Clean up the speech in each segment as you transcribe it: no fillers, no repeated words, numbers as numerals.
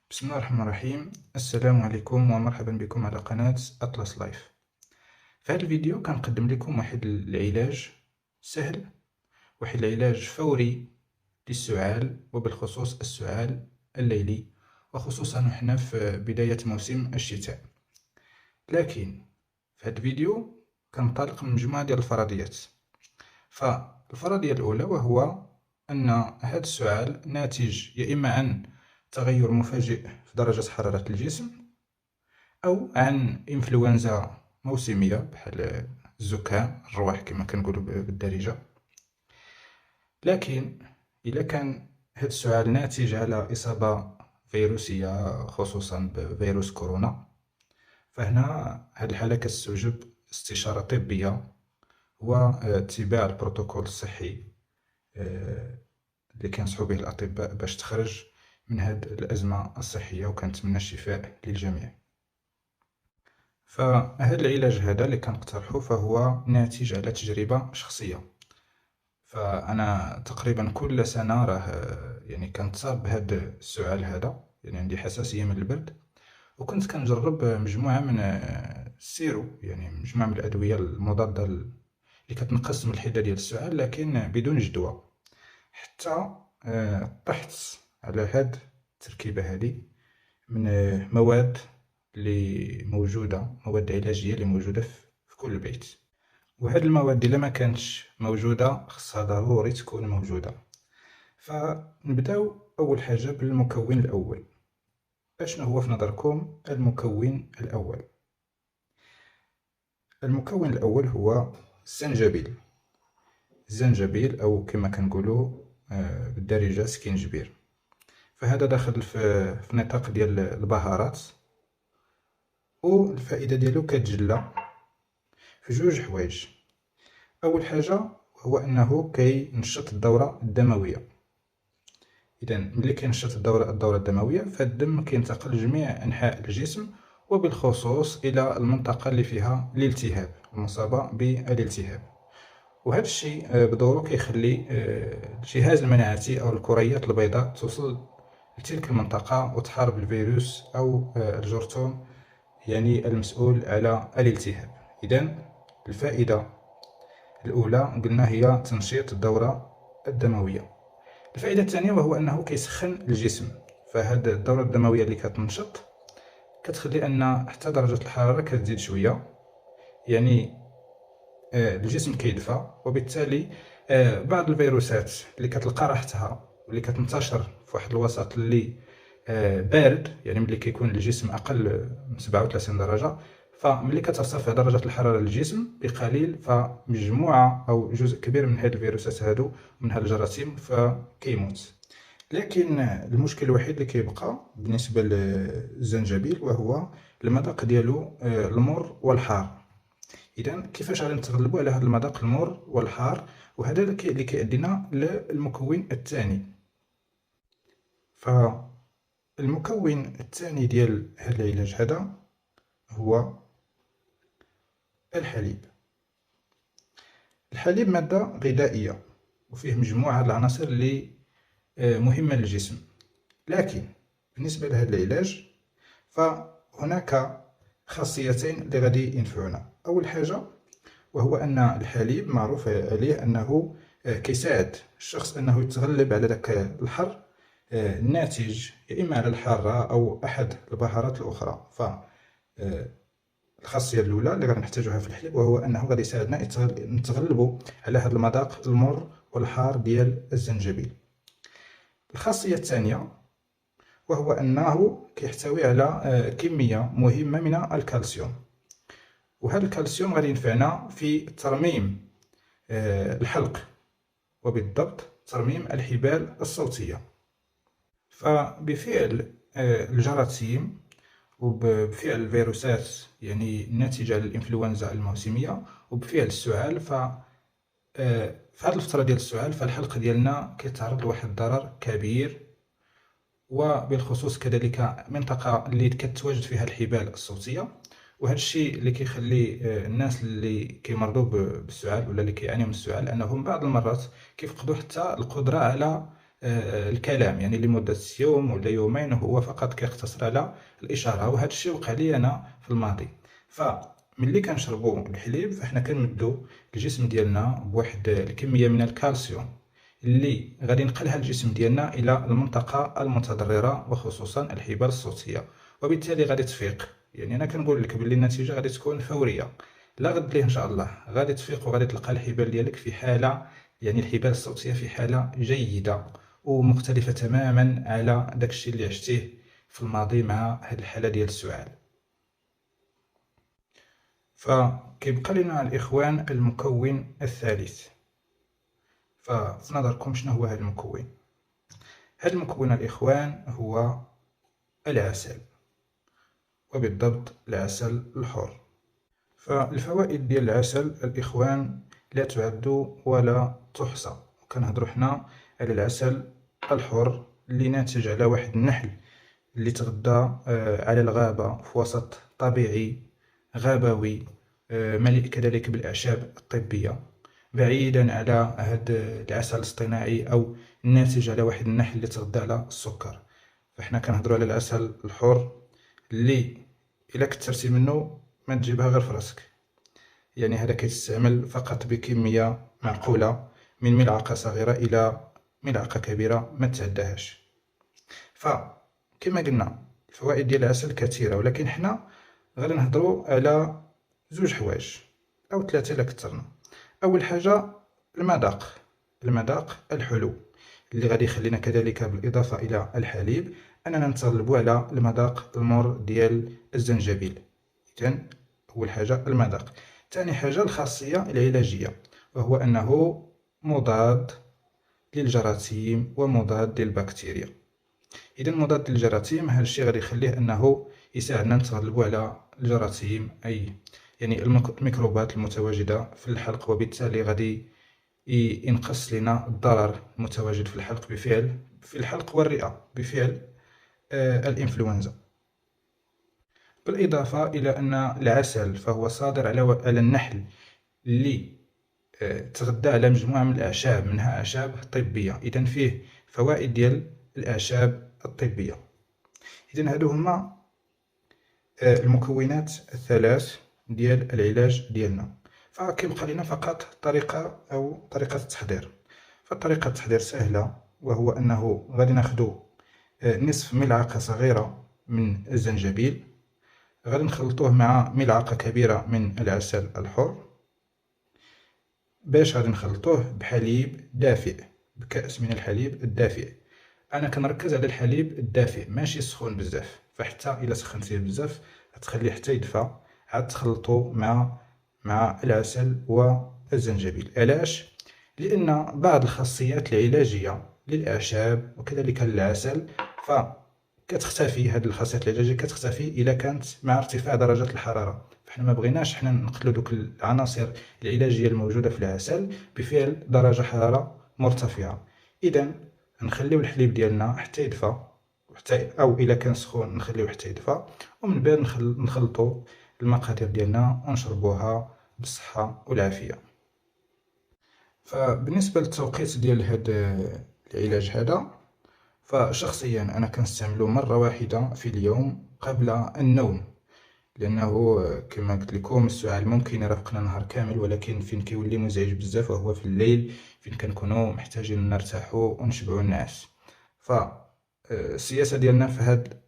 بسم الله الرحمن الرحيم. السلام عليكم ومرحبا بكم على قناة أطلس لايف. في هذا الفيديو كنقدم لكم واحد العلاج سهل، واحد العلاج فوري للسعال، وبالخصوص السعال الليلي، وخصوصا نحن في بداية موسم الشتاء. لكن في هذا الفيديو كنطلق من مجموعة ديال الفرضيات. فالفرضية الأولى وهو أن هذا السعال ناتج يا إما عن تغير مفاجئ في درجة حرارة الجسم، أو عن إنفلونزا موسمية بحال الزكام، الرواح كما كنقولوا بالدارجة. لكن إلا كان هذا السعال ناتج على إصابة فيروسية، خصوصا بفيروس كورونا، فهنا هذه الحالة كتستوجب استشارة طبية واتباع البروتوكول الصحي اللي كينصحوا به الأطباء باش تخرج من هذه الأزمة الصحية، وكنتمنى الشفاء للجميع. فهذا العلاج هذا اللي كنقترحه فهو ناتج على تجربة شخصية. فأنا تقريبا كل سنة يعني كنتصاب بهذا السعال هذا، يعني عندي حساسية من البرد، وكنت كنجرب مجموعة من السيرو، يعني مجموعة من الأدوية المضادة اللي كتنقص من الحدة ديال السعال، لكن بدون جدوى. حتى طحت على هاد التركيبة هذه من مواد اللي موجودة، مواد علاجية اللي موجودة في كل بيت. وهاد المواد إلا ما كانتش موجودة خصها ضروري تكون موجودة. فنبداو أول حاجة بالمكون الأول. أشنو هو في نظركم المكون الأول؟ المكون الأول هو الزنجبيل. الزنجبيل أو كما كنقولوا بالدارجة سكينجبير. فهذا داخل في نطاق ديال البهارات، والفائدة ديالو كتجلى في جوج حوايج. أول حاجة هو أنه كينشط الدورة الدموية. إذا ملي كينشط الدورة الدموية، فالدم كينتقل لجميع أنحاء الجسم، وبالخصوص إلى المنطقة اللي فيها الالتهاب، المصابة بالالتهاب. وهذا الشيء بدوره كيخلي الجهاز المناعتي أو الكريات البيضاء توصل لتلك المنطقة وتحارب الفيروس أو الجرثوم، يعني المسؤول على الالتهاب. إذن الفائدة الأولى قلنا هي تنشيط الدورة الدموية. الفائدة الثانية وهو أنه كيسخن الجسم. فهاد الدورة الدموية اللي كتنشط كتخلي أن حتى درجة الحرارة كتزيد شوية، يعني الجسم كيدفى، وبالتالي بعض الفيروسات اللي كتلقى راحتها واللي كتنتشر في واحد الوسط اللي بارد، يعني ملي كيكون الجسم أقل من 37 درجة، فملي كترتفع درجة الحرارة للجسم بقليل، فمجموعة أو جزء كبير من هاد الفيروسات هادو، من هاد الجراثيم، فكيموت. لكن المشكل الوحيد اللي كيبقى بالنسبة للزنجبيل وهو المذاق ديالو المر والحار. إذا كيفاش غادي نتغلبوا على هذا المذاق المر والحار؟ وهذا اللي كيأدينا للمكون الثاني. فالمكون الثاني ديال هذا العلاج هذا هو الحليب. الحليب مادة غذائية وفيه مجموعة العناصر اللي مهمة للجسم، لكن بالنسبة لهذا العلاج فهناك خاصيتين اللي غادي ينفعونا. أول حاجة وهو أن الحليب معروف عليه أنه كيساعد الشخص أنه يتغلب على ذاك الحر الناتج يا إما على الحارة أو أحد البهارات الأخرى. الخاصية الأولى اللي غادي نحتاجوها في الحليب وهو أنه غادي يساعدنا نتغلبوا على هذا المذاق المر والحار ديال الزنجبيل. الخاصية الثانية وهو أنه كيحتوي على كمية مهمة من الكالسيوم، وهذا الكالسيوم غادي ينفعنا في ترميم الحلق، وبالضبط ترميم الحبال الصوتية. فبفعل الجراثيم وبفعل الفيروسات، يعني الناتجة عن الإنفلونزا الموسمية، وبفعل السعال، في هذه الفترة ديال السعال فالحلق ديالنا كيتعرض لواحد الضرر كبير، وبالخصوص كذلك منطقة اللي كتواجد فيها الحبال الصوتية. وهذا الشيء اللي كيخلي الناس اللي كيمرضوا بالسعال ولا اللي كيعانيوا من السعال انهم بعض المرات كيفقدوا حتى القدرة على الكلام، يعني لمدة يوم ولا يومين، وهو فقط كيقتصر على الإشارة. وهذا الشيء وقع لي أنا في الماضي. فملي كنشربو الحليب فحنا كنمدو الجسم ديالنا بواحد الكمية من الكالسيوم اللي غادي ينقلها الجسم ديالنا إلى المنطقة المتضررة، وخصوصا الحبال الصوتية، وبالتالي غادي تفيق. يعني أنا كنقول لك بلي النتيجة غادي تكون فورية، لا غد ليه إن شاء الله غادي تفيق وغادي تلقى الحبال ديالك في حالة، يعني الحبال الصوتية في حالة جيدة ومختلفة تماما على داكشي اللي عشتيه في الماضي مع هاد الحالة ديال السعال. فكيبقى لنا الإخوان المكون الثالث. ففي نظركم شنو هو هذا المكون؟ هذا المكون الإخوان هو العسل، وبالضبط العسل الحر. فالفوائد ديال العسل الإخوان لا تعد ولا تحصى. وكنهضروا حنا على العسل الحر اللي ناتج على واحد النحل اللي تغذى على الغابة في وسط طبيعي غابوي مليء كذلك بالأعشاب الطبية، بعيدا على هذا العسل الاصطناعي أو الناتج على واحد النحل اللي تغذى على السكر. فاحنا كنهضروا على العسل الحر اللي إلا كثرتي منه ما تجيبها غير في راسك. يعني هذا كيتستعمل فقط بكمية معقولة، من ملعقة صغيرة إلى ملعقة كبيرة ما تعداهاش. فكما قلنا الفوائد ديال العسل كثيرة، ولكن حنا غادي نهضروا على زوج حوايج أو ثلاثة إلا كثرنا. أول حاجة المذاق الحلو اللي غادي يخلينا كذلك بالإضافة إلى الحليب أننا نتغلبوا على المذاق المر ديال الزنجبيل. إذن أول حاجة المذاق. ثاني حاجة الخاصية العلاجية، وهو أنه مضاد للجراثيم ومضاد للبكتيريا. إذا مضاد للجراثيم هذا الشيء غادي يخليه أنه يساعدنا نتغلبوا على الجراثيم، أي يعني الميكروبات المتواجدة في الحلق، وبالتالي غادي ينقص لنا الضرر المتواجد في الحلق والرئة بفعل الإنفلونزا. بالإضافة إلى أن العسل فهو صادر على النحل اللي تغذى على مجموعة من الأعشاب، منها أعشاب طبية. إذن فيه فوائد ديال الأعشاب الطبية. إذن هادو هما المكونات الثلاث ديال العلاج ديالنا. فكيبقى لنا فقط طريقة التحضير. فطريقة التحضير سهلة، وهو أنه غادي ناخدو نصف ملعقة صغيرة من الزنجبيل، غادي نخلطوه مع ملعقة كبيرة من العسل الحر. باش غادي نخلطوه بحليب دافئ، بكأس من الحليب الدافئ. أنا كنركز على الحليب الدافئ ماشي سخون بزاف، فحتى إلا سخنتيه بزاف غتخليه حتى يدفى، عاد تخلطو مع العسل والزنجبيل. علاش؟ لأن بعض الخاصيات العلاجية للأعشاب وكذلك للعسل فكتختفي. هذه الخاصيات العلاجية كتختفي إلا كانت مع ارتفاع درجة الحرارة. فحنا ما بغيناش حنا نقتلو دوك العناصر العلاجية الموجودة في العسل بفعل درجة حرارة مرتفعة. إذا نخليو الحليب ديالنا حتى يدفى، أو إلا كان سخون نخليوه حتى يدفى، ومن بعد نخلطو المقادير ديالنا ونشربوها بالصحة والعافية. فبالنسبة للتوقيت ديال هذا العلاج هذا، فشخصيا أنا كنستعملو مرة واحدة في اليوم قبل النوم، لأنه كما قلت لكم السعال ممكن يرافقنا نهار كامل، ولكن فين كيولي مزعج بزاف وهو في الليل، فين كنكونو محتاجين نرتاحو ونشبعو النعاس. فالسياسة ديالنا في هاد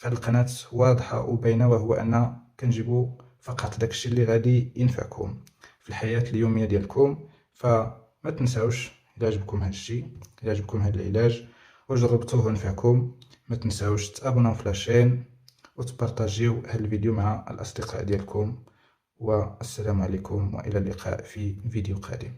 القناة واضحة وباينة، وهو أن كنجيبو فقط داكشي اللي غادي ينفعكم في الحياة اليومية ديالكم. فما تنساوش إلا عجبكم هاد الشيء، إلا عجبكم هاد العلاج وجربتوه ونفعكم، ما تنساوش تابوناو في لاشين وتبارطاجيو هاد الفيديو مع الأصدقاء ديالكم. والسلام عليكم، وإلى اللقاء في فيديو قادم.